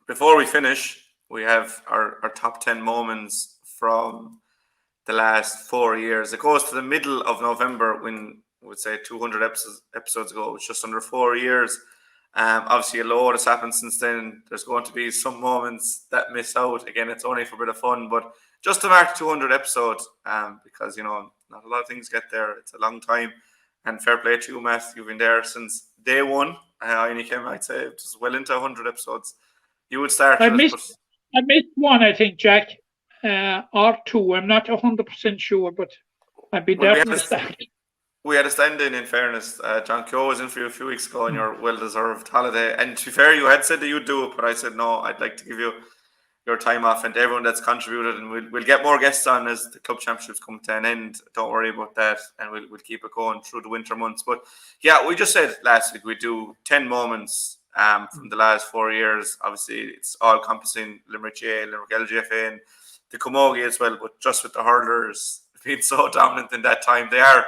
before we finish, we have our top 10 moments from the last 4 years. It goes to the middle of November when I would say 200 episodes ago. It was just under 4 years. Obviously, a lot has happened since then. There's going to be some moments that miss out. Again, it's only for a bit of fun, but just to mark 200 episodes, because, not a lot of things get there. It's a long time. And fair play to you, Matt. You've been there since day one. I only came, I'd say, just well into 100 episodes. You would start I it, missed one, I think, Jack, or two. I'm not 100% sure, but I've been there from the start. We had a stand-in, in fairness. John Keogh was in for you a few weeks ago on your well-deserved holiday. And to be fair, you had said that you'd do it, but I said, no, I'd like to give you your time off, and everyone that's contributed. And we'll get more guests on as the club championships come to an end. Don't worry about that. And we'll keep it going through the winter months. But yeah, we just said last week we'd do 10 moments from the last 4 years. Obviously, it's all encompassing Limerick GA, Limerick LGFA, and the Camogie as well. But just with the hurlers being so dominant in that time, they are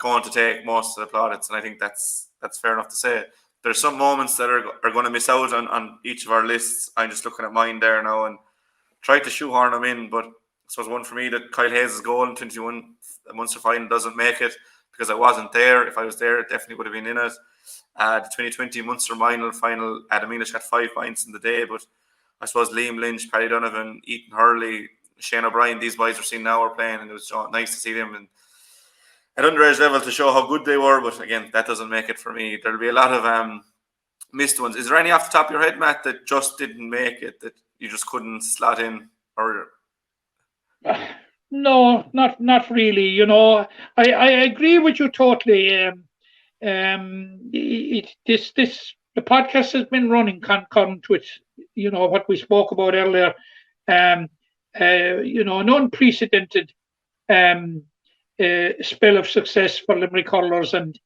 going to take most of the plaudits, and I think that's fair enough to say. There's some moments that are going to miss out on each of our lists. I'm just looking at mine there now and try to shoehorn them in, but I suppose one for me, that Kyle Hayes' goal in 21 Munster final doesn't make it because I wasn't there. If I was there, it definitely would have been in it. The 2020 Munster final, Adam English got 5 points in the day, but I suppose Liam Lynch, Paddy Donovan, Ethan Hurley, Shane O'Brien, these boys we're seeing now are playing, and it was nice to see them and at underage level to show how good they were. But again, that doesn't make it for me. There'll be a lot of missed ones. Is there any off the top of your head, Matt, that just didn't make it, that you just couldn't slot in? Or no, not really. I agree with you totally. The podcast has been running concurrent with what we spoke about earlier. An unprecedented spell of success for Limerick hurlers, and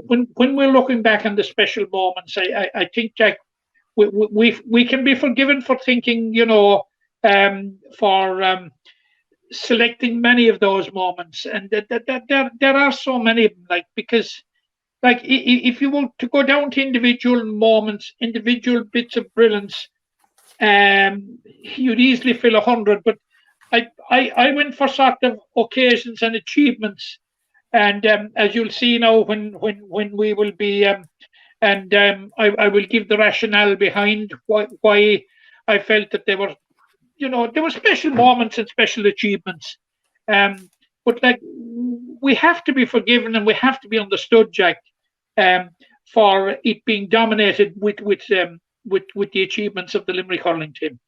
when we're looking back on the special moments, I think, Jack, we can be forgiven for thinking, for selecting many of those moments, and there are so many of them, because if you want to go down to individual moments, individual bits of brilliance, you'd easily fill 100, but I went for sort of occasions and achievements, and as you'll see now when we will be, I will give the rationale behind why I felt that there were special moments and special achievements, but we have to be forgiven and we have to be understood, Jack, for it being dominated with the achievements of the Limerick hurling team.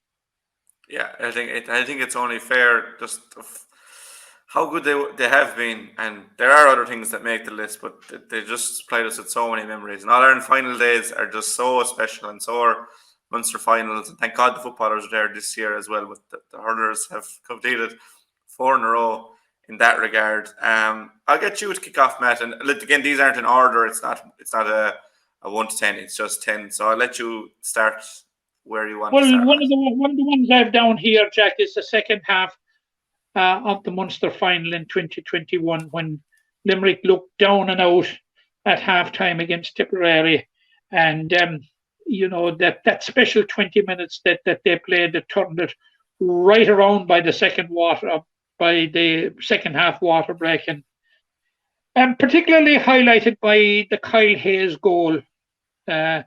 Yeah, I think it's only fair just of how good they have been, and there are other things that make the list, but they just supplied us with so many memories. And All-Ireland final days are just so special, and so are Munster finals. And thank God the footballers are there this year as well, but the hurlers have completed 4 in a row in that regard. I'll get you to kick off, Matt. And again, these aren't in order. It's not a 1 to 10. It's just 10. So I'll let you start where you want to start. One of the ones I have down here, Jack, is the second half of the Munster final in 2021, when Limerick looked down and out at halftime against Tipperary, and that special 20 minutes that they played, that turned it right around by the second half water break, and particularly highlighted by the Kyle Hayes goal that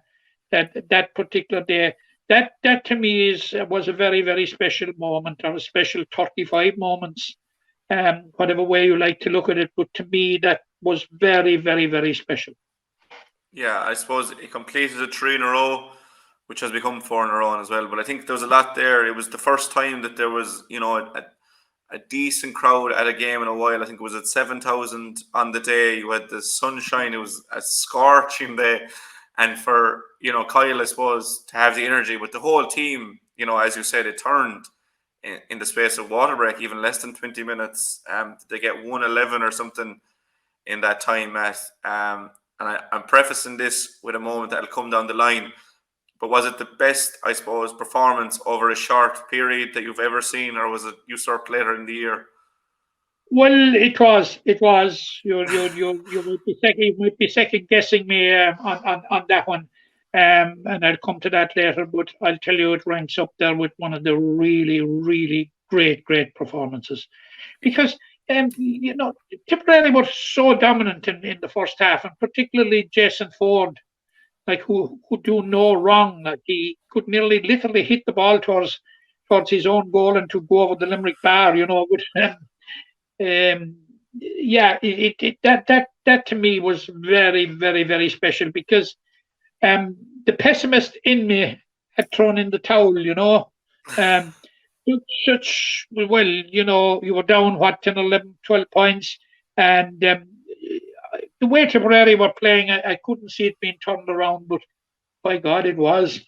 particular day. That to me was a very, very special moment, or a special 35 moments, whatever way you like to look at it. But to me, that was very, very, very special. Yeah, I suppose it completed a 3 in a row, which has become 4 in a row as well. But I think there was a lot there. It was the first time that there was, a decent crowd at a game in a while. I think it was at 7,000 on the day. You had the sunshine. It was a scorching day. And for, Kyle, I suppose, to have the energy with the whole team, as you said, it turned in the space of water break, even less than 20 minutes. They get 111 or something in that time, Matt. And I'm prefacing this with a moment that'll come down the line. But was it the best, I suppose, performance over a short period that you've ever seen, or was it usurped later in the year? Well, it was. You might be second guessing me on that one. and I'll come to that later. But I'll tell you, it ranks up there with one of the really, really great performances, because Tipperary was so dominant in the first half, and particularly Jason Ford, like who do no wrong. Like he could nearly literally hit the ball towards his own goal and to go over the Limerick bar. But yeah, that to me was very, very, very special, because the pessimist in me had thrown in the towel. Um, well, you were down 10, 11, 12 points, and the way Tipperary were playing, I couldn't see it being turned around, but by God, it was.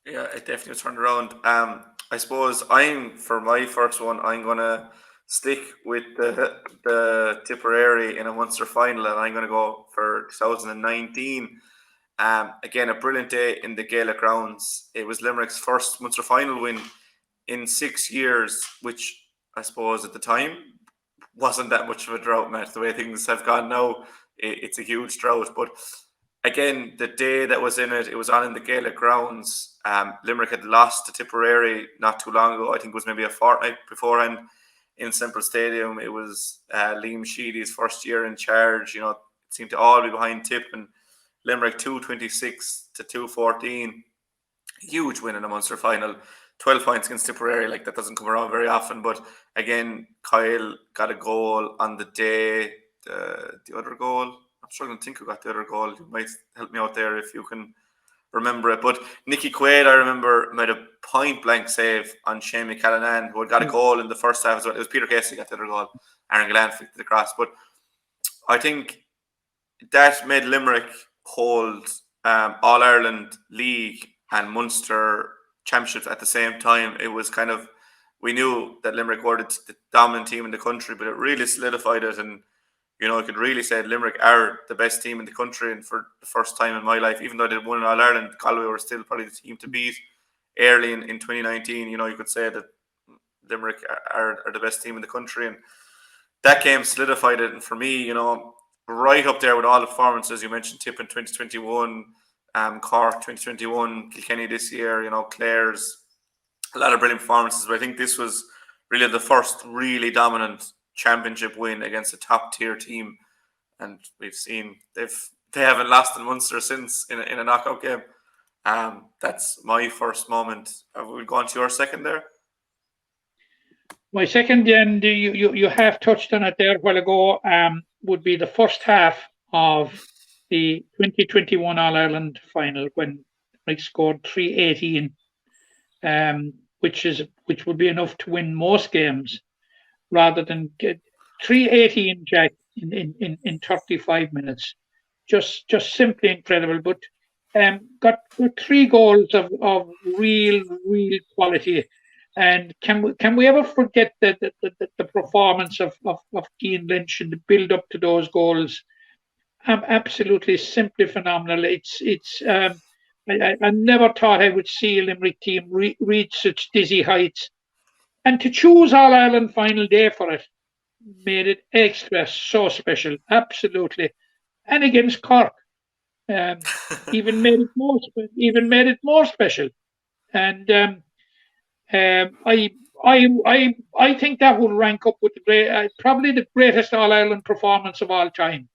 Yeah, it definitely turned around. I suppose for my first one, I'm gonna stick with the Tipperary in a Munster final, and I'm gonna go for 2019. Again, a brilliant day in the Gaelic grounds. It was Limerick's first Munster final win in 6 years, which I suppose at the time wasn't that much of a drought, Matt. The way things have gone now, it's a huge drought. But again, the day that was in it, it was on in the Gaelic grounds. Limerick had lost to Tipperary not too long ago. I think it was maybe a fortnight beforehand in Semple Stadium. It was Liam Sheedy's first year in charge. It seemed to all be behind Tip, and Limerick 226 to 214. Huge win in a Munster final. 12 points against Tipperary, like that doesn't come around very often. But again, Kyle got a goal on the day. The other goal, I'm struggling to think who got the other goal. You might help me out there if you can remember it. But Nicky Quaid, I remember, made a point blank save on Shane McCallanan, who had got a goal in the first half as well. It was Peter Casey got the other goal. Aaron Gillan flicked it across. But I think that made Limerick hold All Ireland League and Munster championships at the same time. It was kind of, we knew that Limerick were the dominant team in the country, but it really solidified it. And I could really say Limerick are the best team in the country, and for the first time in my life, even though they won All Ireland, Galway were still probably the team to beat early in 2019. You could say that Limerick are the best team in the country, and that game solidified it. And for me, right up there with all the performances you mentioned, Tip in 2021, Cork 2021, Kilkenny this year, Clare's, a lot of brilliant performances. But I think this was really the first really dominant championship win against a top tier team, and we've seen they haven't lost in Munster since in a knockout game. That's my first moment. We'll go on to your second there. My second, and you have touched on it there a while ago, would be the first half of the 2021 All Ireland final, when they scored 318, which would be enough to win most games, rather than get 318, Jack, in 35 minutes. Just simply incredible. But got 3 goals of real quality. And can we ever forget the performance of Cian Lynch and the build up to those goals? Absolutely, simply phenomenal. I never thought I would see a Limerick team reach such dizzy heights, and to choose All Ireland final day for it made it extra so special. Absolutely, and against Cork, even made it more special. And I think that will rank up with probably the greatest All Ireland performance of all time.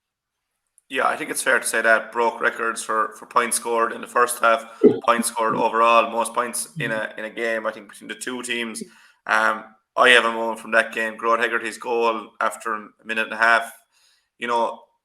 Yeah, I think it's fair to say that broke records for points scored in the first half, points scored overall, most points in a game, I think, between the two teams. I have a moment from that game, Glenroe Hegarty's goal after a minute and a half. It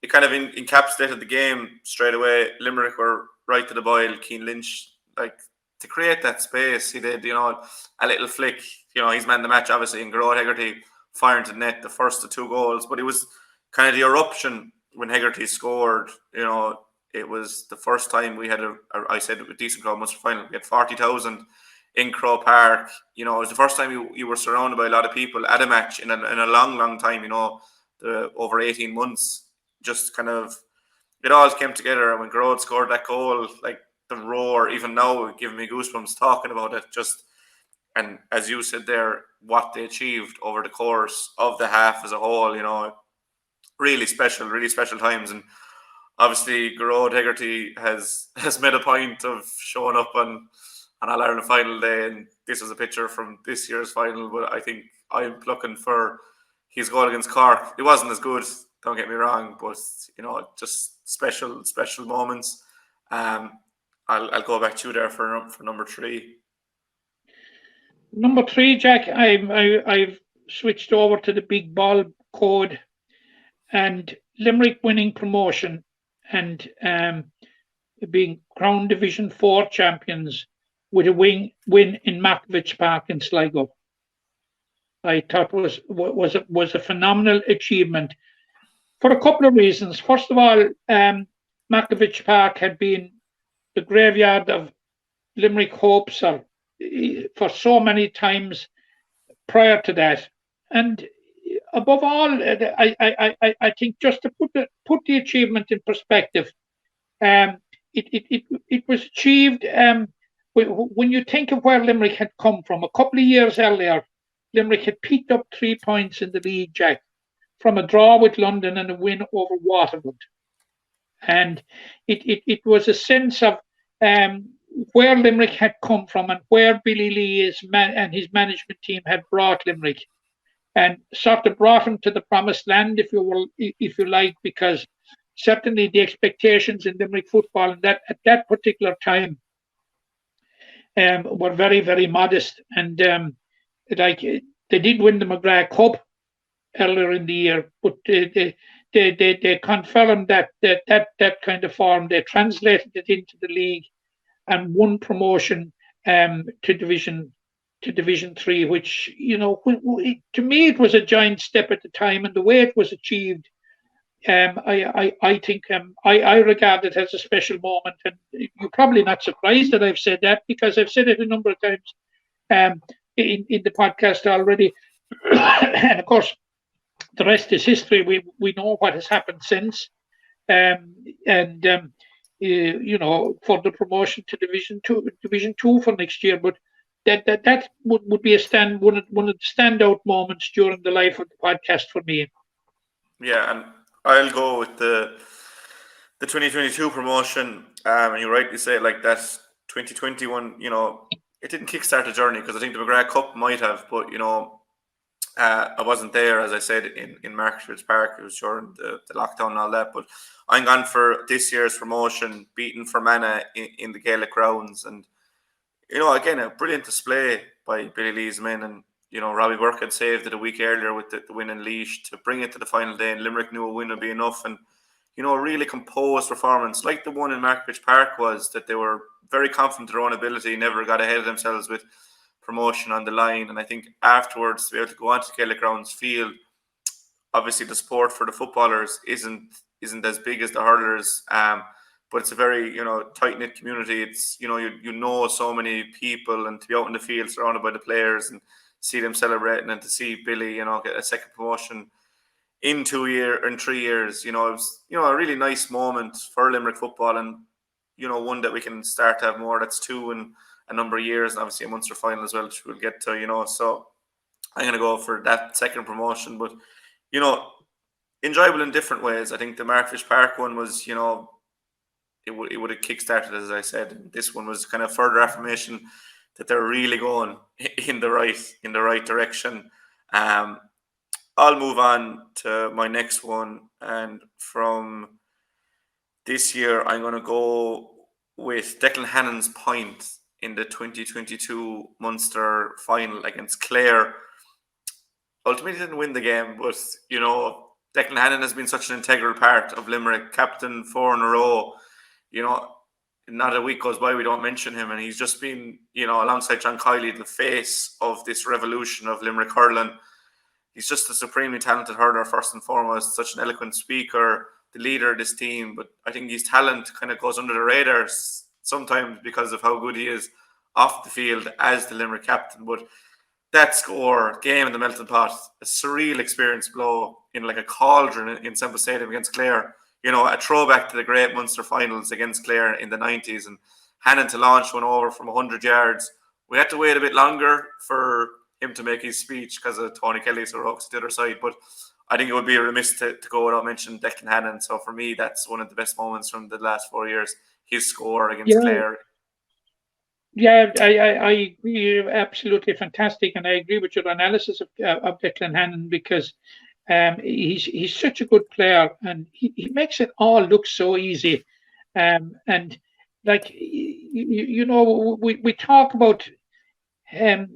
kind of encapsulated the game straight away. Limerick were right to the boil. Cian Lynch, like, to create that space, he did, a little flick. He's man the match, obviously, and Glenroe Hegarty firing to net the first of 2 goals. But it was kind of the eruption when Hegarty scored. It was the first time we had I said a decent crowd Munster final. We had 40,000 in Crow Park. It was the first time you were surrounded by a lot of people at a match in a long time. The over 18 months, just kind of, it all came together. And when Glenroe scored that goal, like, the roar, even now, giving me goosebumps talking about it. And as you said there, what they achieved over the course of the half as a whole, really special times. And obviously Glenroe Hegarty has made a point of showing up on All Ireland final day, and this was a picture from this year's final. But I think I'm looking for his goal against Cork. It wasn't as good, don't get me wrong, but just special moments. I'll go back to you there for number 3. Number 3, Jack. I've switched over to the big ball code, and Limerick winning promotion and being crowned Division 4 champions with a win in Markovich Park in Sligo. I thought was a phenomenal achievement for a couple of reasons. First of all, Markovich Park had been the graveyard of Limerick hopes for so many times prior to that, and above all, I think just to put the achievement in perspective, it was achieved when you think of where Limerick had come from. A couple of years earlier, Limerick had picked up 3 points in the league, Jack, from a draw with London and a win over Waterford, and it was a sense of where Limerick had come from and where Billy Lee and his management team had brought Limerick, and sort of brought him to the promised land, if you like, because certainly the expectations in Limerick football at that particular time were very, very modest. And they did win the McGrath Cup earlier in the year, but they confirmed that kind of form. They translated it into the league and won promotion to Division 3, which, to me, it was a giant step at the time, and the way it was achieved, I think I regard it as a special moment. And you're probably not surprised that I've said that, because I've said it a number of times in the podcast already. And of course, the rest is history. We know what has happened since, for the promotion to Division 2 for next year. But that would be one of the standout moments during the life of the podcast for me. Yeah, and I'll go with the 2022 promotion. And you rightly say it like that. 2021, it didn't kickstart the journey, because I think the McGrath Cup might have, but I wasn't there, as I said, in Markovich Park. It was during the lockdown and all that. But I'm gone for this year's promotion, beating Fermanagh in the Gaelic grounds. And, again, a brilliant display by Billy Lee's men. And, Robbie Burke had saved it a week earlier with the win in Laois to bring it to the final day. And Limerick knew a win would be enough. And, a really composed performance, like the one in Markovich Park was, that they were very confident in their own ability, never got ahead of themselves with promotion on the line. And I think afterwards, to be able to go onto the Gaelic grounds, feel obviously the support for the footballers isn't as big as the hurlers, but it's a very tight knit community. It's so many people, and to be out in the field surrounded by the players and see them celebrating, and to see Billy get a second promotion in 3 years, it was a really nice moment for Limerick football, and one that we can start to have more. That's 2 in a number of years, and obviously a Munster final as well, which we'll get to, so I'm going to go for that second promotion. But, enjoyable in different ways. I think the Markovich Park one was, it would have kick-started, as I said. And this one was kind of further affirmation that they're really going in the right direction. I'll move on to my next one, and from this year, I'm going to go with Declan Hannon's point in the 2022 Munster final against Clare. Ultimately didn't win the game, but Declan Hannon has been such an integral part of Limerick, captain 4 in a row. Not a week goes by we don't mention him, and he's just been, alongside John Kiely, the face of this revolution of Limerick hurling. He's just a supremely talented hurler, first and foremost, such an eloquent speaker, the leader of this team. But I think his talent kind of goes under the radar sometimes because of how good he is off the field as the Limerick captain. But that score, game in the melting pot, a surreal experience blow in like a cauldron in Semple Stadium against Clare. A throwback to the great Munster finals against Clare in the 90s, and Hannon to launch one over from 100 yards. We had to wait a bit longer for him to make his speech because of Tony Kelly's rocks to the other side. But I think it would be remiss to go without mentioning Declan Hannon. So for me, that's one of the best moments from the last 4 years. His score against Yeah, Clare. yeah, I agree. Absolutely fantastic, and I agree with your analysis of Declan Hannon because he's such a good player, and he makes it all look so easy. And like we talk about um,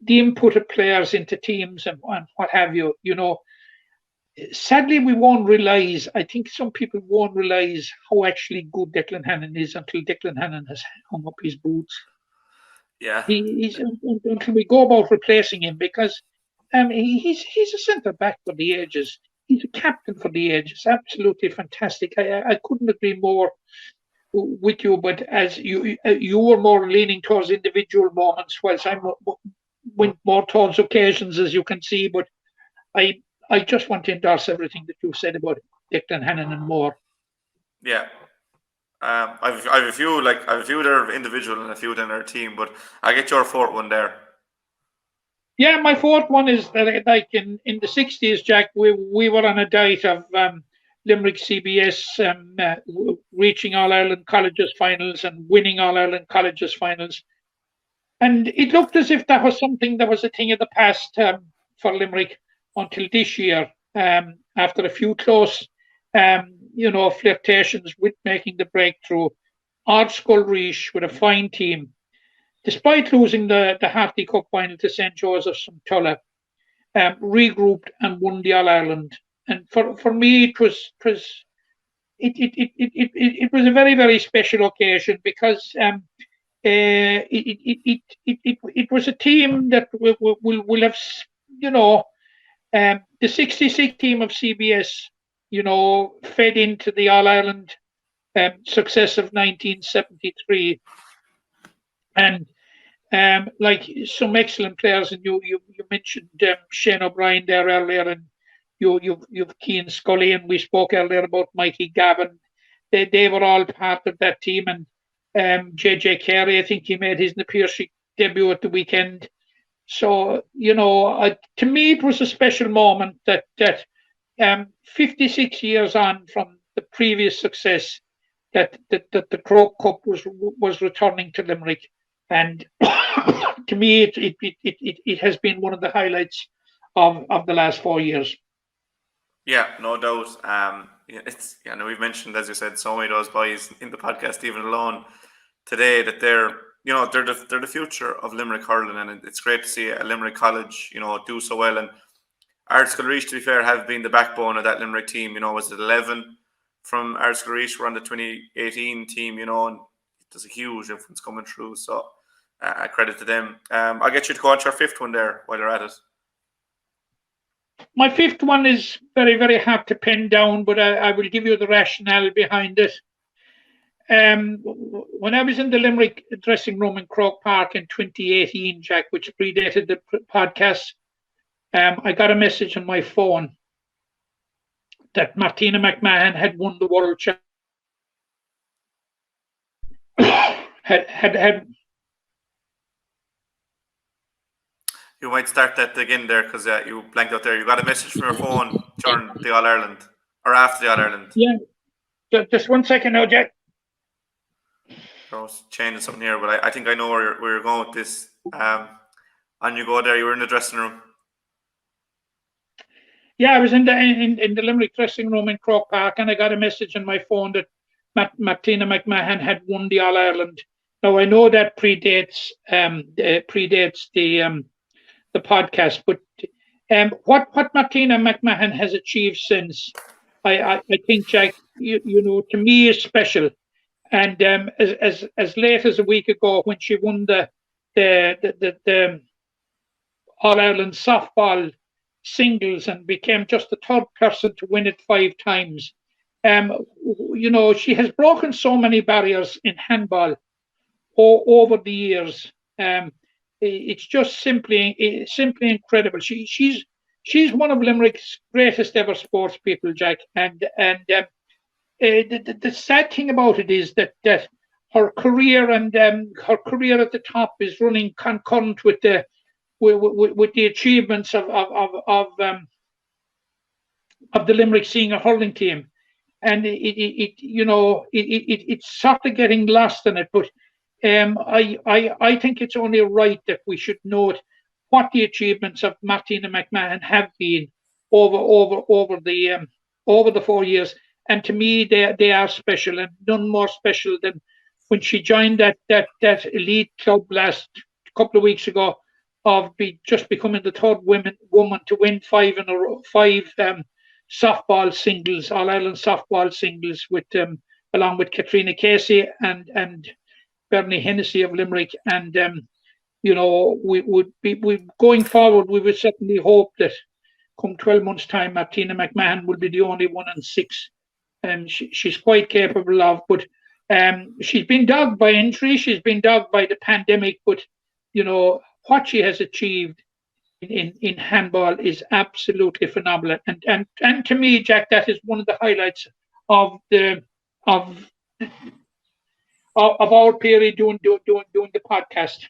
the input of players into teams and what have you. Sadly, we won't realize. I think some people won't realize how actually good Declan Hannon is until Declan Hannon has hung up his boots. Yeah. He's until we go about replacing him because he's a centre back for the ages. He's a captain for the ages. Absolutely fantastic. I couldn't agree more with you. But as you were more leaning towards individual moments, whilst I went more towards occasions, as you can see. But I I just want to endorse everything that you said about Declan Hannon and more. Yeah. I've a few there individual and a few in our team, but I get your fourth one there. Yeah, my fourth one is that, like in the 60s, Jack, we were on a diet of Limerick CBS reaching All Ireland Colleges finals and winning All Ireland Colleges finals. And it looked as if that was something that was a thing of the past for Limerick until this year, after a few close, flirtations with making the breakthrough. Ardscoil Reach with a fine team, despite losing the Hartley Cup final to St. Joseph's from Tulla, regrouped and won the All Ireland. And for me, it was a very, very special occasion because it was a team that will have, the 66 team of CBS, fed into the All Ireland success of 1973. And like some excellent players, and you mentioned Shane O'Brien there earlier, and you've Cian Scully, and we spoke earlier about Mikey Gavin. They were all part of that team, and JJ Carey, I think he made his Napier debut at the weekend. So to me, it was a special moment that 56 years on from the previous success, that the Croke Cup was returning to Limerick. And to me, it has been one of the highlights of the last 4 years. Yeah, no doubt. We've mentioned, as you said, so many of those boys in the podcast, even alone today, that they're the future of Limerick hurling, and it's great to see a Limerick college, do so well. And Ardscoil Reach, to be fair, have been the backbone of that Limerick team. Was it 11 from Ardscoil Reach were on the 2018 team? And there's a huge influence coming through. So credit to them. I'll get you to go on to your fifth one there while you're at it. My fifth one is very, very hard to pin down, but I will give you the rationale behind it. When I was in the Limerick dressing room in Croke Park in 2018, Jack, which predated the podcast, I got a message on my phone that Martina McMahon had won the World Championship. had You might start that again there because you blanked out there. You got a message from your phone during the All Ireland or after the All Ireland. Yeah, just 1 second now, Jack. I was changing something here, but I think I know where you're going with this. On you go there. You were in the dressing room. Yeah, I was in the Limerick dressing room in Croke Park, and I got a message on my phone that Martina McMahon had won the All Ireland. Now I know that predates the podcast, but what Martina McMahon has achieved since, I think, Jack, to me is special. And as late as a week ago, when she won the All Ireland softball singles and became just the third person to win it 5 times, she has broken so many barriers in handball over the years. It's just simply incredible. She's one of Limerick's greatest ever sports people, Jack. And the sad thing about it is that her career and her career at the top is running concurrent with the achievements of of the Limerick senior hurling team, and it's sort of getting lost in it. But I think it's only right that we should note what the achievements of Martina McMahon have been over the 4 years. And to me, they are special, and none more special than when she joined that elite club last couple of weeks ago, of just becoming the third woman to win five softball singles, All Ireland softball singles, with along with Katrina Casey and Bernie Hennessy of Limerick. And we going forward, we would certainly hope that come 12 months' time, Martina McMahon will be the only one in six. She's quite capable of, but she's been dogged by injury, she's been dogged by the pandemic, but what she has achieved in handball is absolutely phenomenal. And to me, Jack, that is one of the highlights of our period doing the podcast.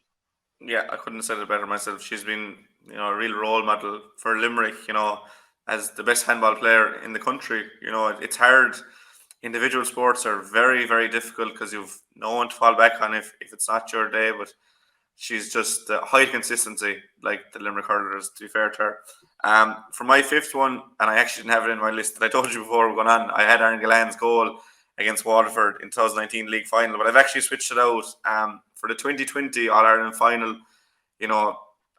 Yeah, I couldn't have said it better myself. She's been, a real role model for Limerick, as the best handball player in the country. It's hard. Individual sports are very, very difficult because you've no one to fall back on if it's not your day. But she's just high consistency, like the Limerick hurlers, to be fair to her. For my fifth one, and I actually didn't have it in my list that I told you before going on, I had Aaron Gillan's goal against Waterford in 2019 league final, but I've actually switched it out for the 2020 All-Ireland final. I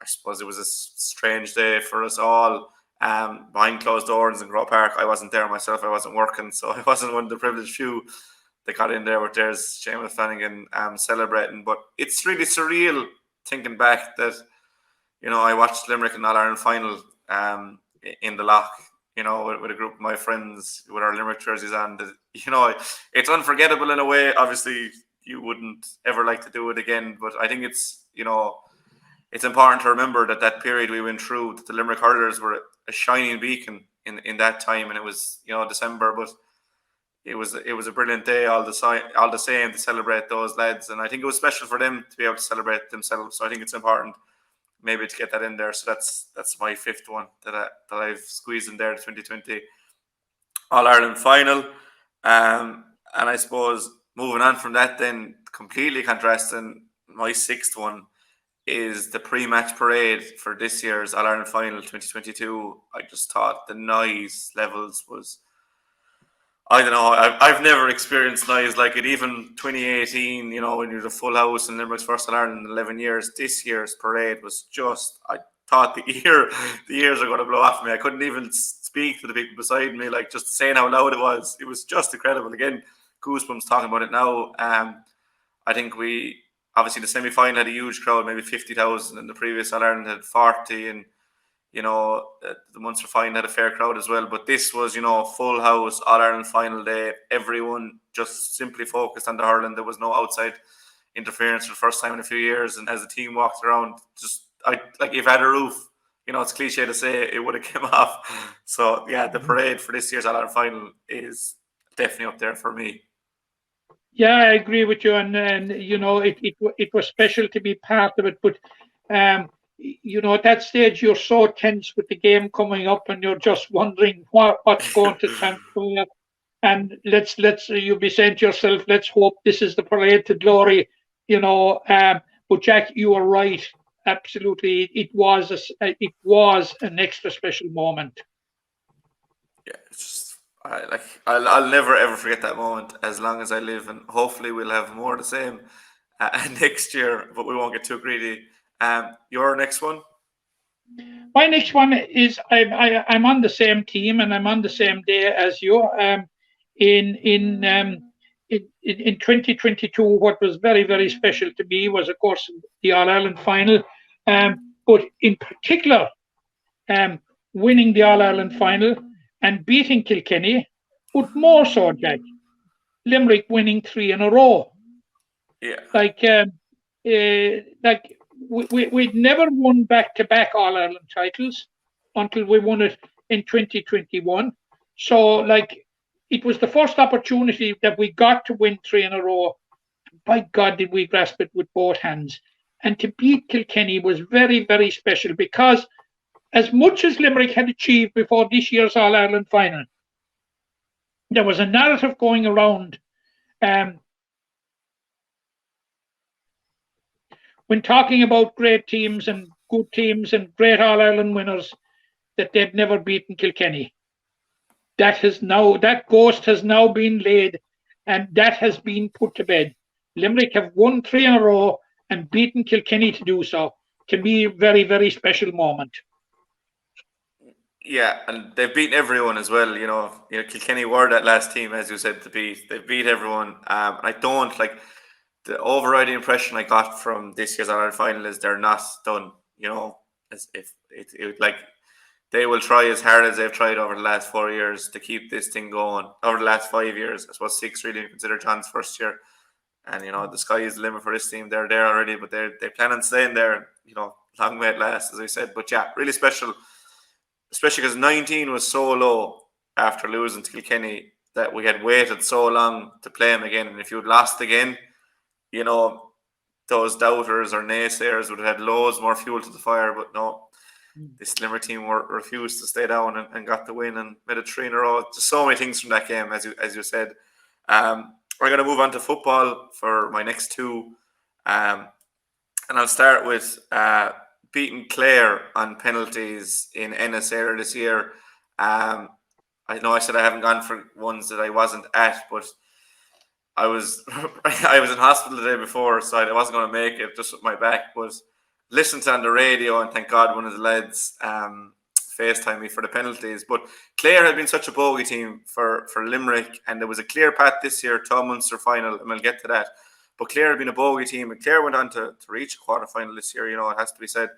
suppose it was a strange day for us all. Behind closed doors in Glenroe Park. I wasn't there myself. I wasn't working, so I wasn't one of the privileged few that got in there. But there's Seamus Flanagan celebrating. But it's really surreal thinking back that I watched Limerick in All-Ireland final in the lock. With a group of my friends with our Limerick jerseys on. It's unforgettable in a way. Obviously, you wouldn't ever like to do it again, but I think it's it's important to remember that period we went through, that the Limerick hurlers were a shining beacon in that time, and it was December, but it was a brilliant day all the same to celebrate those lads, and I think it was special for them to be able to celebrate themselves. So I think it's important maybe to get that in there. So that's my fifth one that I've squeezed in there, the 2020 All Ireland final, and I suppose moving on from that, then completely contrasting, my sixth one is the pre-match parade for this year's All-Ireland Final 2022. I just thought the noise levels was, I don't know, I've never experienced noise like it. Even 2018, when you're the full house in Limerick's first All-Ireland in 11 years, this year's parade was just, I thought the ears are going to blow off me. I couldn't even speak to the people beside me, like just saying how loud it was. It was just incredible. Again, goosebumps talking about it now. I think obviously the semi-final had a huge crowd, maybe 50,000, and the previous All-Ireland had 40, and the Munster final had a fair crowd as well. But this was full house All-Ireland final day. Everyone just simply focused on the hurling. There was no outside interference for the first time in a few years, and as the team walked around, if it had a roof, it's cliche to say, it would have came off. So yeah, the parade for this year's All-Ireland final is definitely up there for me. Yeah, I agree with you, and it was special to be part of it. But at that stage, you're so tense with the game coming up, and you're just wondering what's going to transpire. And let's you'll be saying to yourself, let's hope this is the parade to glory. But Jack, you are right. Absolutely, it was an extra special moment. Yeah, it's just. I'll never ever forget that moment as long as I live, and hopefully we'll have more of the same next year, but we won't get too greedy. Your next one? My next one is I'm on the same team and I'm on the same day as you. In 2022, what was very, very special to me was, of course, the All Ireland final, but in particular, winning the All Ireland final and beating Kilkenny, but more so, Jack, Limerick winning 3 in a row. Yeah. We'd never won back-to-back All-Ireland titles until we won it in 2021. So, it was the first opportunity that we got to win 3 in a row. By God, did we grasp it with both hands. And to beat Kilkenny was very, very special because as much as Limerick had achieved before this year's All-Ireland final, there was a narrative going around when talking about great teams and good teams and great All-Ireland winners that they've never beaten Kilkenny. That ghost has now been laid, and that has been put to bed. Limerick have won 3 in a row and beaten Kilkenny to do so. To me, very, very special moment. Yeah, and they've beaten everyone as well. Kilkenny were that last team, as you said, to beat. They beat everyone. I don't like the overriding impression I got from this year's All-Ireland final is they're not done. As if it like they will try as hard as they've tried over the last 4 years to keep this thing going. Over the last 5 years, I suppose 6 really, consider John's first year. And the sky is the limit for this team. They're there already, but they plan on staying there. Long may it last, as I said. But yeah, really special, especially because 19 was so low after losing to Kilkenny that we had waited so long to play them again. And if you'd lost again, those doubters or naysayers would have had loads more fuel to the fire. But no, this Limerick team refused to stay down and got the win and made it 3 in a row. Just so many things from that game, as you said. We're going to move on to football for my next two. And I'll start with beating Clare on penalties in Ennis earlier this year. I know I said I haven't gone for ones that I wasn't at, but I was in hospital the day before, so I wasn't going to make it just with my back. But listened to on the radio, and thank God one of the lads FaceTime me for the penalties. But Clare had been such a bogey team for Limerick, and there was a clear path this year to a Munster final, and we'll get to that. But Clare had been a bogey team, and Clare went on to reach a quarter final this year, it has to be said.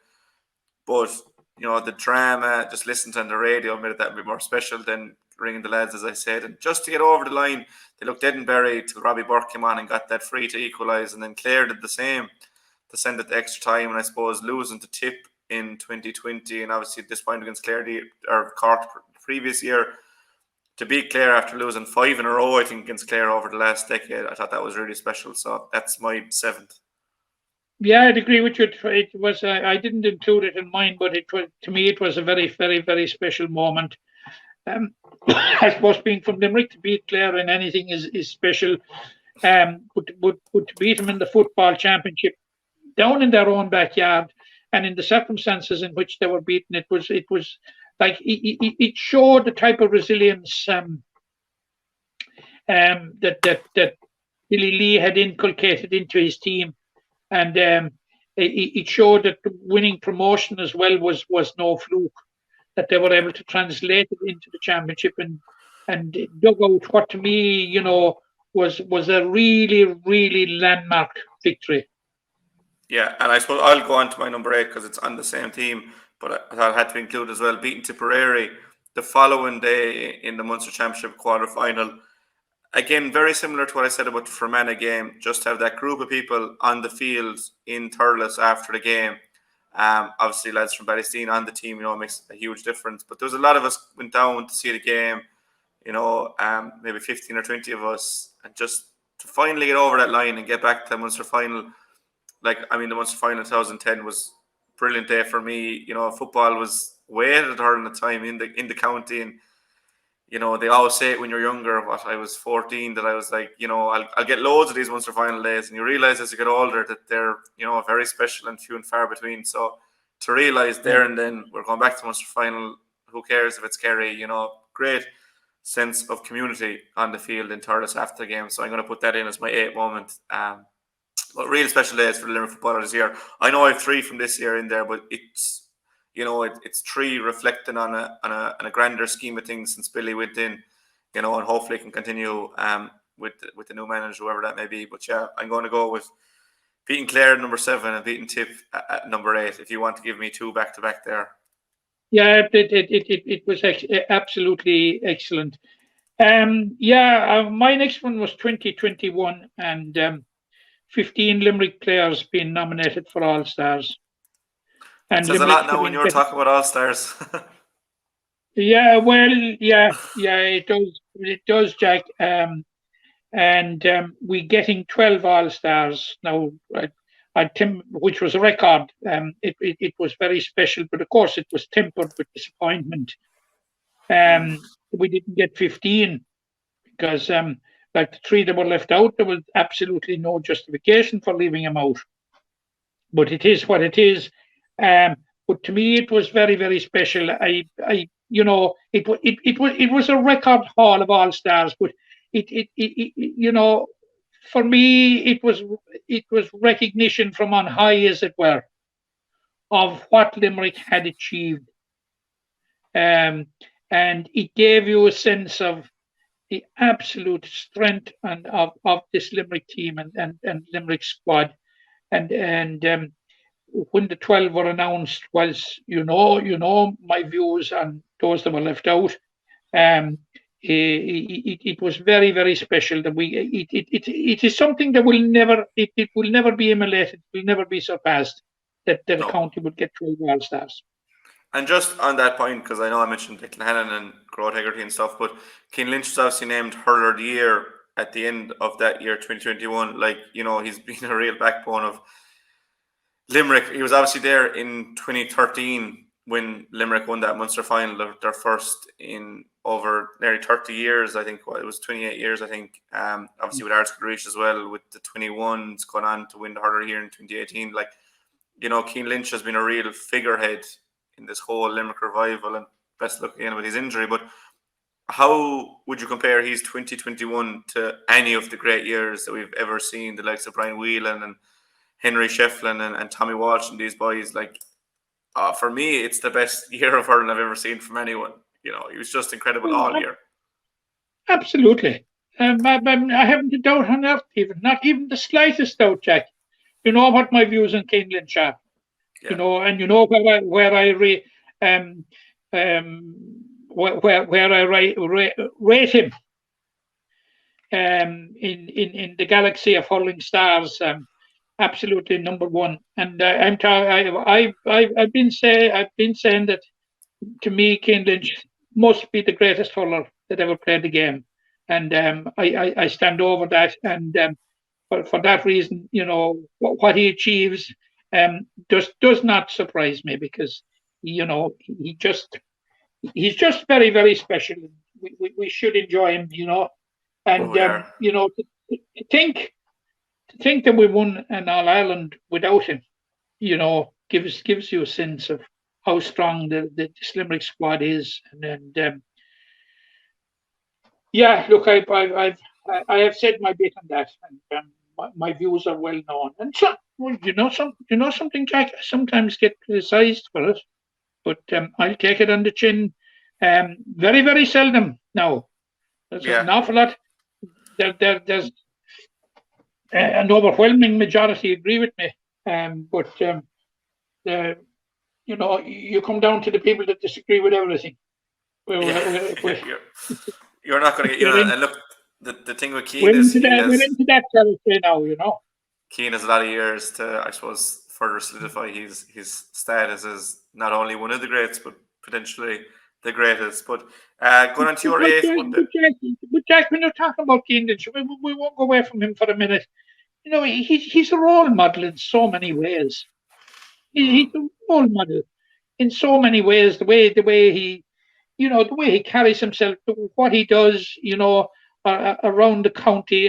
But the drama, just listening to on the radio, made it that bit more special than ringing the lads, as I said. And just to get over the line, they looked dead and buried till Robbie Burke came on and got that free to equalise, and then Clare did the same to send it to extra time. And I suppose losing to Tip in 2020, and obviously at this point against Clare or Cork the previous year, to beat Clare after losing 5 in a row, I think, against Clare over the last decade, I thought that was really special. So that's my 7th. Yeah, I'd agree with you. It was. I didn't include it in mine, but to me it was a very, very, very special moment. I suppose being from Limerick, to beat Clare in anything is special. But to beat them in the football championship down in their own backyard, and in the circumstances in which they were beaten, it was like it showed the type of resilience that Billy Lee had inculcated into his team, and it showed that winning promotion as well was no fluke. That they were able to translate it into the championship and dug out what to me, was a really, really landmark victory. Yeah, and I suppose I'll go on to my number 8 because it's on the same team, but I thought I had to include as well beating Tipperary the following day in the Munster Championship quarter-final. Again, very similar to what I said about the Fermanagh game, just to have that group of people on the field in Thurles after the game. Obviously, lads from Ballysteen on the team, makes a huge difference. But there was a lot of us went down to see the game, maybe 15 or 20 of us, and just to finally get over that line and get back to the Munster final. The Munster final in 2010 was a brilliant day for me. Football was way at the time in the county, and they always say it when you're younger. I was 14, that I was like, I'll get loads of these Munster final days, and you realise as you get older that they're very special and few and far between. So to realise there and then we're going back to Munster final, who cares if it's Kerry? Great sense of community on the field in Thurles after the game. So I'm going to put that in as my 8th moment. But real special days for the Limerick footballers this year. I know I have 3 from this year in there, but it's it's 3 reflecting on a grander scheme of things since Billy went in, and hopefully can continue with the new manager, whoever that may be. But yeah, I'm going to go with beating Clare at number 7 and beating Tip at number 8. If you want to give me 2 back to back there. Yeah, it was absolutely excellent. My next one was 2021, and 15 Limerick players being nominated for All Stars. And there's a lot now when you're talking about All Stars. Yeah, well, it does, Jack. And we're getting 12 All Stars now. Right? which was a record. It was very special, but of course it was tempered with disappointment. We didn't get 15 because, like the 3 that were left out, there was absolutely no justification for leaving them out. But it is what it is. But to me, it was very, very special. It was a record hall of all stars. But for me, it was recognition from on high, as it were, of what Limerick had achieved. And it gave you a sense of the absolute strength and of this Limerick team and Limerick squad. And when the 12 were announced, was my views on those that were left out. It was very, very special that it is something that will never be emulated, will never be surpassed, that a county would get 12 All-Stars. And just on that point, because I know I mentioned Declan Hannon and Growth Hegarty and stuff, but Cian Lynch was obviously named Hurler of the Year at the end of that year, 2021. Like, he's been a real backbone of Limerick. He was obviously there in 2013 when Limerick won that Munster final, their first in over nearly 30 years. I think it was 28 years, I think. Obviously with Ardscoil Reach as well, with the 21s going on to win the Hurler here in 2018. Like, Cian Lynch has been a real figurehead in this whole Limerick revival, and best luck again with his injury. But how would you compare his 2021 to any of the great years that we've ever seen, the likes of Brian Whelan and Henry Shefflin and Tommy Walsh and these boys? Like, for me, it's the best year of hurling I've ever seen from anyone. He was just incredible all year. Absolutely. I haven't a doubt on that, not even the slightest doubt, Jack. You know what my views on Cian Lynch are. Yeah. And where I rate him. In the galaxy of hurling stars, absolutely number one. And I've been saying that, to me, Cian Lynch must be the greatest hurler that ever played the game, and I stand over that. And for that reason, what he achieves does not surprise me, because he's just very, very special. We should enjoy him, and to think that we won an All Ireland without him, gives you a sense of how strong the Limerick squad is. And look, I have said my bit on that, and my views are well known. And so, something, Jack, I sometimes get criticised for it, but I'll take it on the chin. Very, very seldom now. There's an awful lot. There's an overwhelming majority agree with me, but you come down to the people that disagree with everything. You're not going to get and look. The thing with Cian is we're into that territory now, Cian has a lot of years to, I suppose, further solidify his status as not only one of the greats, but potentially the greatest. But going on to your eighth one. But Jack, when you're talking about Cian Lynch, we won't go away from him for a minute. He's a role model in so many ways. He's a role model in so many ways. The way he, the way he carries himself, what he does, around the county.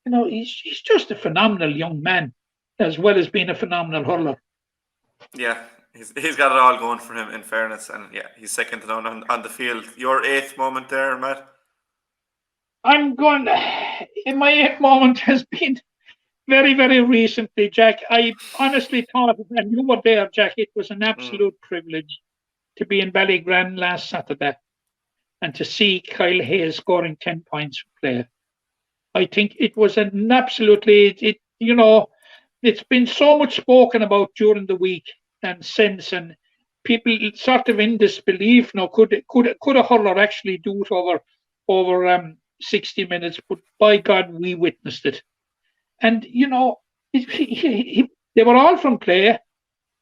He's just a phenomenal young man, as well as being a phenomenal hurler. Yeah, he's got it all going for him, in fairness, and he's second to none on the field. Your eighth moment there, Matt? My eighth moment has been very, very recently, Jack. I honestly thought, and you were there, Jack, it was an absolute privilege to be in Ballygran last Saturday and to see Kyle Hayes scoring 10 points for play. I think it was an absolutely, it's been so much spoken about during the week and since, and people sort of in disbelief now. Could a hurler actually do it over 60 minutes? But by God, we witnessed it. And, they were all from play.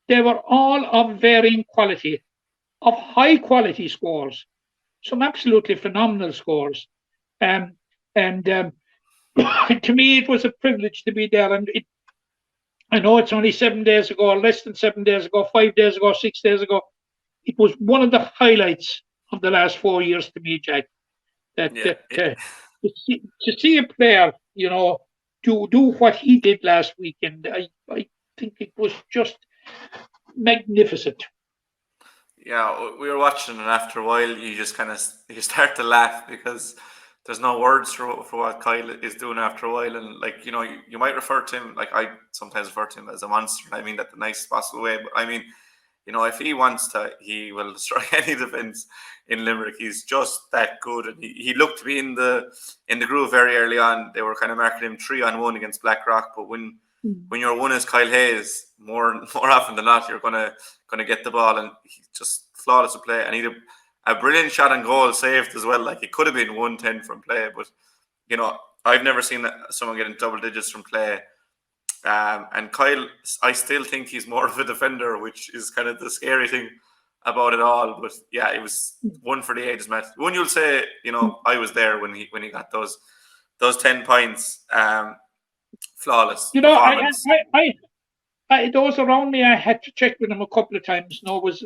They were all of varying quality, of high quality scores. Some absolutely phenomenal scores. To me, it was a privilege to be there. And I know it's only 7 days ago, or less than 7 days ago, 5 days ago, 6 days ago. It was one of the highlights of the last 4 years to me, Jack. That Yeah, that to see a player, do what he did last weekend. I think it was just magnificent. yeah. We were watching, and after a while, you just kind of you start to laugh because there's no words for what Kyle is doing after a while, and like you might refer to him like I sometimes refer to him as a monster. I mean that the nicest possible way, but I mean if he wants to, he will destroy any defense in Limerick. He's just that good, and he looked to be in the groove very early on. They were kind of marking him 3-on-1 against Blackrock, but when your one is Kyle Hayes, more often than not, you're gonna get the ball, and he's just flawless to play. And he had a brilliant shot and goal saved as well. Like it could have been 110 from play, but I've never seen someone getting double digits from play. And Kyle, I still think he's more of a defender, which is kind of the scary thing about it all. But yeah, it was one for the ages, Matt. One you'll say, I was there when he got those 10 points. Flawless performance. Those around me, I had to check with him a couple of times. Was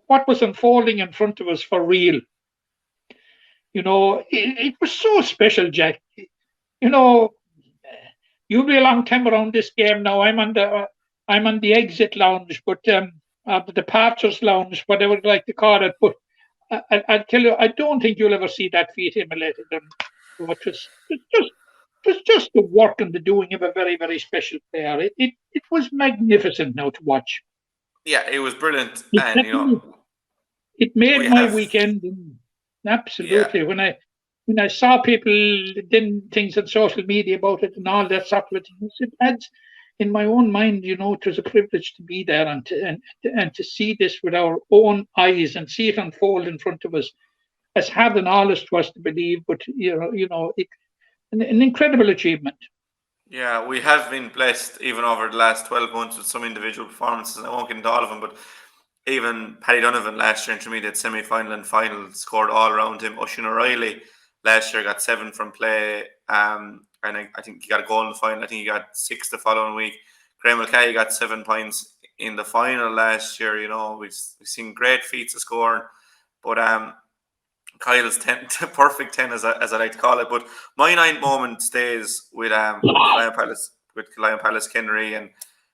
what was unfolding in front of us for real? It was so special, Jack. You'll be a long time around this game now. I'm on the exit lounge, but the departures lounge, whatever you like to call it. But I'll tell you, I don't think you'll ever see that feat emulated. And it was just the work and the doing of a very, very special player. It was magnificent now to watch. Yeah, it was brilliant, it made my weekend. Absolutely, yeah. When I saw people doing things on social media about it and all that sort of thing, it adds in my own mind, it was a privilege to be there and to see this with our own eyes and see it unfold in front of us, as hard and honest to us to believe, but an incredible achievement. Yeah, we have been blessed even over the last 12 months with some individual performances. I won't get into all of them, but even Paddy Donovan last year, intermediate, semi-final and final, scored all around him. Oisin O'Reilly last year got 7 from play, and I think he got a goal in the final. I think he got 6 the following week. Graham Mulcahy got 7 points in the final last year. We've seen great feats of scoring, but Kyle's 10, perfect 10 as I like to call it. But my 9th moment stays with Lion Palace Kenry and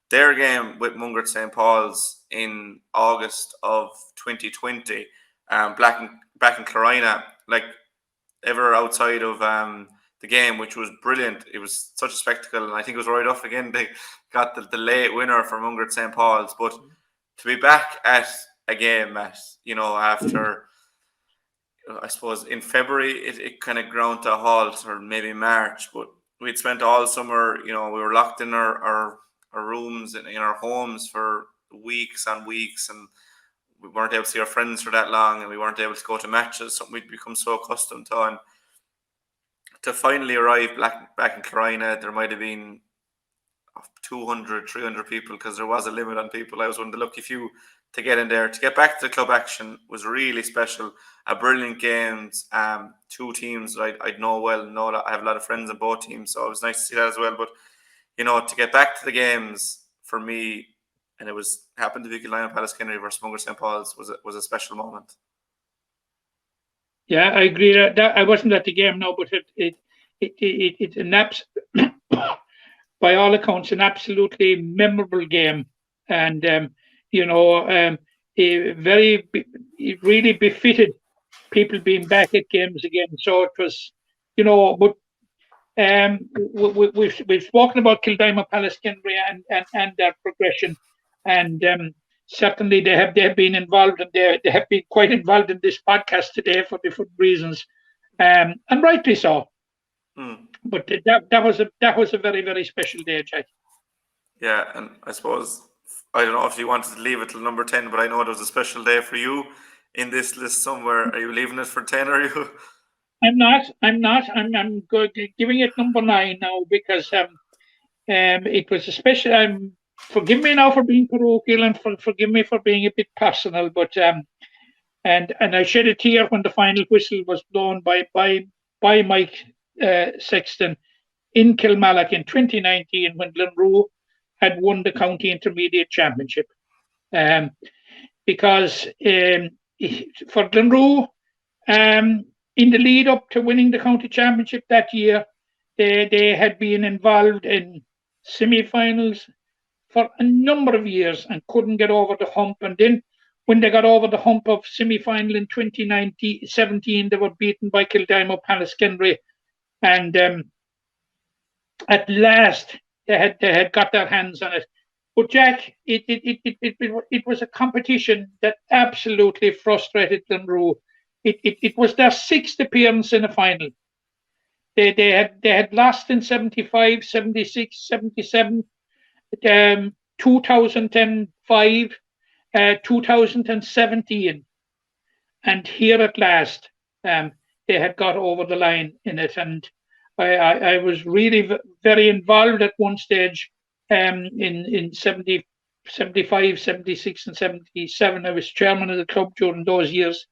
their game with Munster St. Paul's in August of 2020. Back in Clorina, like ever outside of the game, which was brilliant. It was such a spectacle, and I think it was right off again. They got the late winner for Munster St. Paul's, but to be back at a game after, I suppose in February it kind of ground to a halt, or maybe March, but we'd spent all summer, we were locked in our rooms in our homes for weeks and weeks, and we weren't able to see our friends for that long, and we weren't able to go to matches, something we'd become so accustomed to. And to finally arrive back in Clorina, there might have been 200, 300 people, because there was a limit on people. I was one of the lucky few to get in there. To get back to the club action was really special. A brilliant games. 2 teams that I'd know well. I have a lot of friends in both teams, so it was nice to see that as well. But to get back to the games for me, and it happened to be Lion Palace Kenry versus Munster St. Paul's, was a special moment. Yeah, I agree. That I wasn't at the game now, but it's an by all accounts, an absolutely memorable game, and it really befitted people being back at games again. So it was, but we've spoken about Kildima Palace Kenry and their progression, and certainly they have been involved, and they have been quite involved in this podcast today for different reasons, and rightly so. But that was a very, very special day, Jack. Yeah, and I suppose, I don't know if you wanted to leave it till number 10, but I know it was a special day for you in this list somewhere. Are you leaving it for 10, or are you? I'm not. I'm giving it number 9 now, because it was a special. Forgive me now for being parochial, and forgive me for being a bit personal, but and I shed a tear when the final whistle was blown by Mike Sexton in Kilmallock in 2019, when Glenroe had won the county intermediate championship. Because for Glenroe, in the lead up to winning the county championship that year, they had been involved in semi-finals for a number of years and couldn't get over the hump. And then when they got over the hump of semi-final in 2017, they were beaten by Kildimo Pallaskenry. And at last, they had got their hands on it. But Jack, it was a competition that absolutely frustrated Glenroe. It was their sixth appearance in a final. They had lost in 75, 76, 77, 2005, 2017, and here at last, they had got over the line in it. And I was really very involved at one stage. In 70, 75, 76, and 77, I was chairman of the club during those years.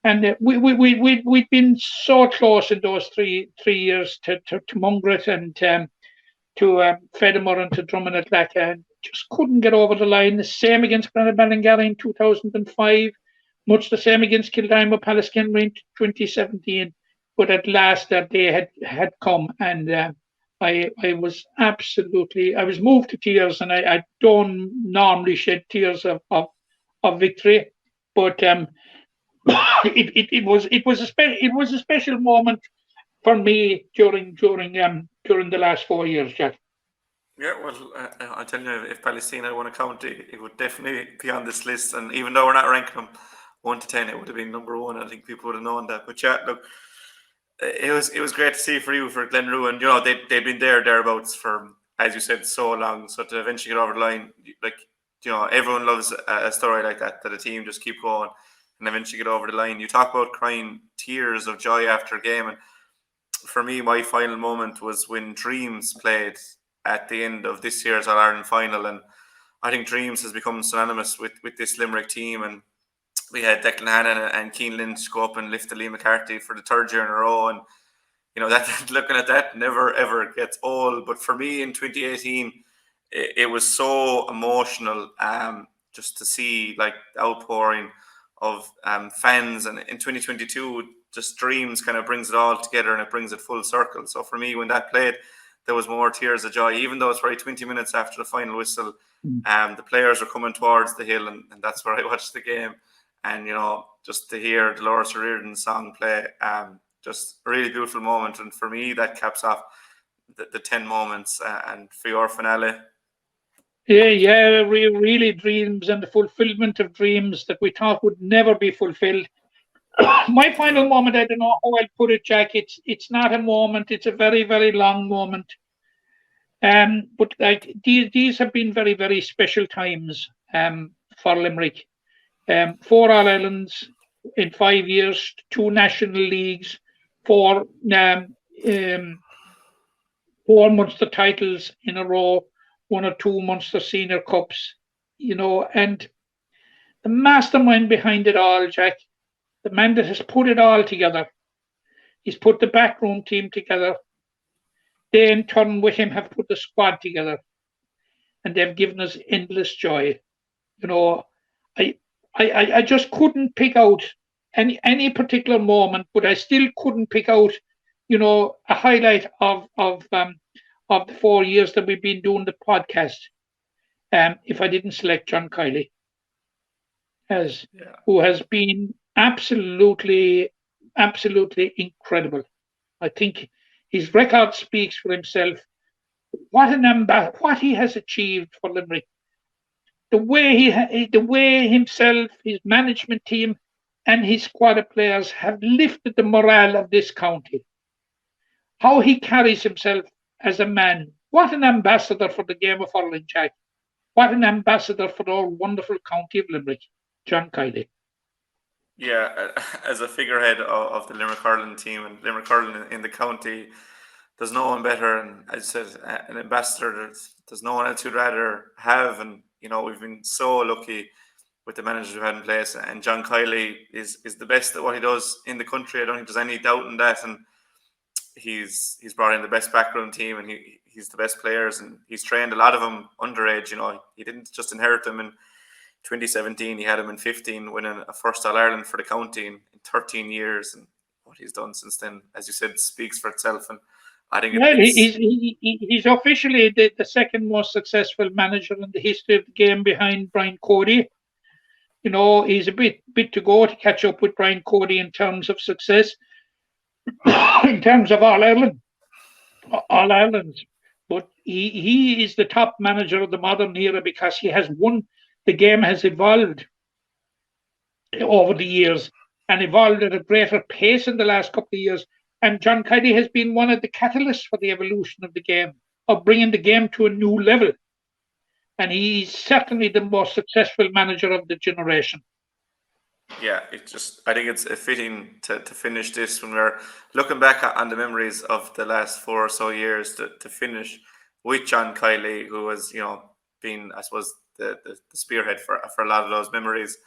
And we'd been so close in those three years to Mungret and to Fedamore and to Drummond at Lacka, and just couldn't get over the line. The same against Ballingarry in 2005, much the same against Kildimo Pallaskenry in 2017. But at last that day had come, and I was moved to tears, and I don't normally shed tears of victory, but it was a special moment for me during the last 4 years, Jack. Yeah, well, I'm telling you, if Palestine had won a county, it would definitely be on this list. And even though we're not ranking them 1 to 10, it would have been number 1. I think people would have known that. But yeah, look, it was great to see for you, for Glenroe, and they've been thereabouts for, as you said, so long. So to eventually get over the line, like, everyone loves a story like that a team just keep going and eventually get over the line. You talk about crying tears of joy after a game, and for me, my final moment was when Dreams played at the end of this year's All-Ireland final, and I think Dreams has become synonymous with this Limerick team. And we had Declan Hannon and Cian Lynch go up and lift the Lee McCarthy for the 3rd year in a row, and that looking at that never ever gets old. But for me in 2018, it was so emotional, just to see like the outpouring of fans, and in 2022, just Dreams kind of brings it all together and it brings it full circle. So for me, when that played, there was more tears of joy, even though it's probably 20 minutes after the final whistle. The players were coming towards the hill, and that's where I watched the game. And, just to hear Dolores O'Riordan's song play, just a really beautiful moment. And for me, that caps off the 10 moments. And for your finale. Yeah, really dreams and the fulfillment of dreams that we thought would never be fulfilled. My final moment, I don't know how I'll put it, Jack. It's not a moment. It's a very, very long moment. But like these have been very, very special times for Limerick. 4 All-Irelands in 5 years, 2 National Leagues, 4 Munster titles in a row, 1 or 2 Munster Senior Cups, and the mastermind behind it all, Jack, the man that has put it all together, he's put the backroom team together. They in turn with him have put the squad together, and they've given us endless joy. I just couldn't pick out any particular moment, but I still couldn't pick out, a highlight of the 4 years that we've been doing the podcast, if I didn't select John Kiely, who has been absolutely incredible. I think his record speaks for himself. What he has achieved for Limerick. The way himself, his management team, and his squad of players have lifted the morale of this county. How he carries himself as a man. What an ambassador for the game of hurling, Jack. What an ambassador for our wonderful county of Limerick, John Kiely. Yeah, as a figurehead of the Limerick hurling team and Limerick hurling in the county, there's no one better. And as I said, an ambassador, there's no one else you'd rather have. And we've been so lucky with the managers we've had in place, and John Kiely is the best at what he does in the country. I don't think there's any doubt in that. And he's brought in the best backroom team, and he's the best players, and he's trained a lot of them underage. He didn't just inherit them in 2017. He had him in 15, winning a first All Ireland for the county in 13 years, and what he's done since then, as you said, speaks for itself. And I think Well, he's officially the second most successful manager in the history of the game, behind Brian Cody. He's a bit to go to catch up with Brian Cody in terms of success, in terms of All Ireland. But he is the top manager of the modern era, because he has won. The game has evolved over the years, and evolved at a greater pace in the last couple of years. And John Kiely has been one of the catalysts for the evolution of the game, of bringing the game to a new level. And he's certainly the most successful manager of the generation. Yeah, I think it's fitting to finish this when we're looking back on the memories of the last 4 or so years, to finish with John Kiely, who has been, I suppose, the spearhead for a lot of those memories.